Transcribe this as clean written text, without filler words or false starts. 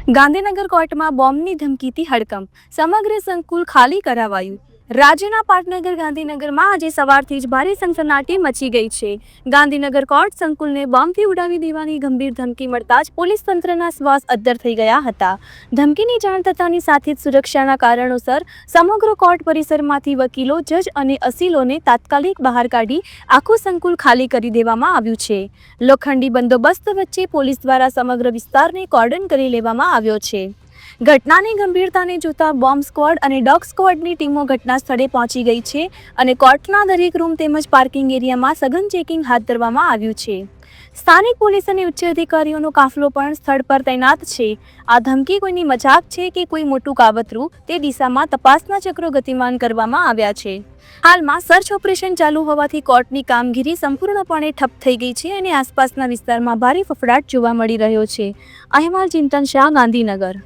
ગાંધીનગર કોર્ટમાં બોમ્બની ધમકીથી હડકંપ, સમગ્ર સંકુલ ખાલી કરાવાયું. રાજ્યના પાટનગર ગાંધીનગરમાં આજે સવારથી જ ભારે સનસનાટી મચી ગઈ છે. ગાંધીનગર કોર્ટ સંકુલને બોમ્બથી ઉડાવી દેવાની ગંભીર ધમકી મળતા જ પોલીસ તંત્રના શ્વાસ અદ્ધર થઈ ગયા હતા. ધમકીની જાણ થતાની સાથે જ સુરક્ષાના કારણોસર સમગ્ર કોર્ટ પરિસરમાંથી વકીલો, જજ અને અસીલોને તાત્કાલિક બહાર કાઢી આખું સંકુલ ખાલી કરી દેવામાં આવ્યું છે. લોખંડી બંદોબસ્ત વચ્ચે પોલીસ દ્વારા સમગ્ર વિસ્તારને કોર્ડન કરી લેવામાં આવ્યો છે. ઘટનાની ગંભીરતાને જોતા બોમ્બ સ્ક્વોડ અને ડોગ સ્ક્વોડની ટીમો ઘટના સ્થળે પહોંચી ગઈ છે અને કોર્ટના દરેક રૂમ તેમજ પાર્કિંગ એરિયામાં સઘન ચેકિંગ હાથ ધરવામાં આવ્યું છે. સ્થાનિક પોલીસ અને ઉચ્ચ અધિકારીઓનો કાફલો પણ સ્થળ પર તૈનાત છે. આ ધમકી કોઈની મજાક છે કે કોઈ મોટું કાવતરું, તે દિશામાં તપાસના ચક્રો ગતિમાન કરવામાં આવ્યા છે. હાલમાં સર્ચ ઓપરેશન ચાલુ હોવાથી કોર્ટની કામગીરી સંપૂર્ણપણે ઠપ થઈ ગઈ છે અને આસપાસના વિસ્તારમાં ભારે ફફડાટ જોવા મળી રહ્યો છે. અહેવાલ ચિંતન શાહ, ગાંધીનગર.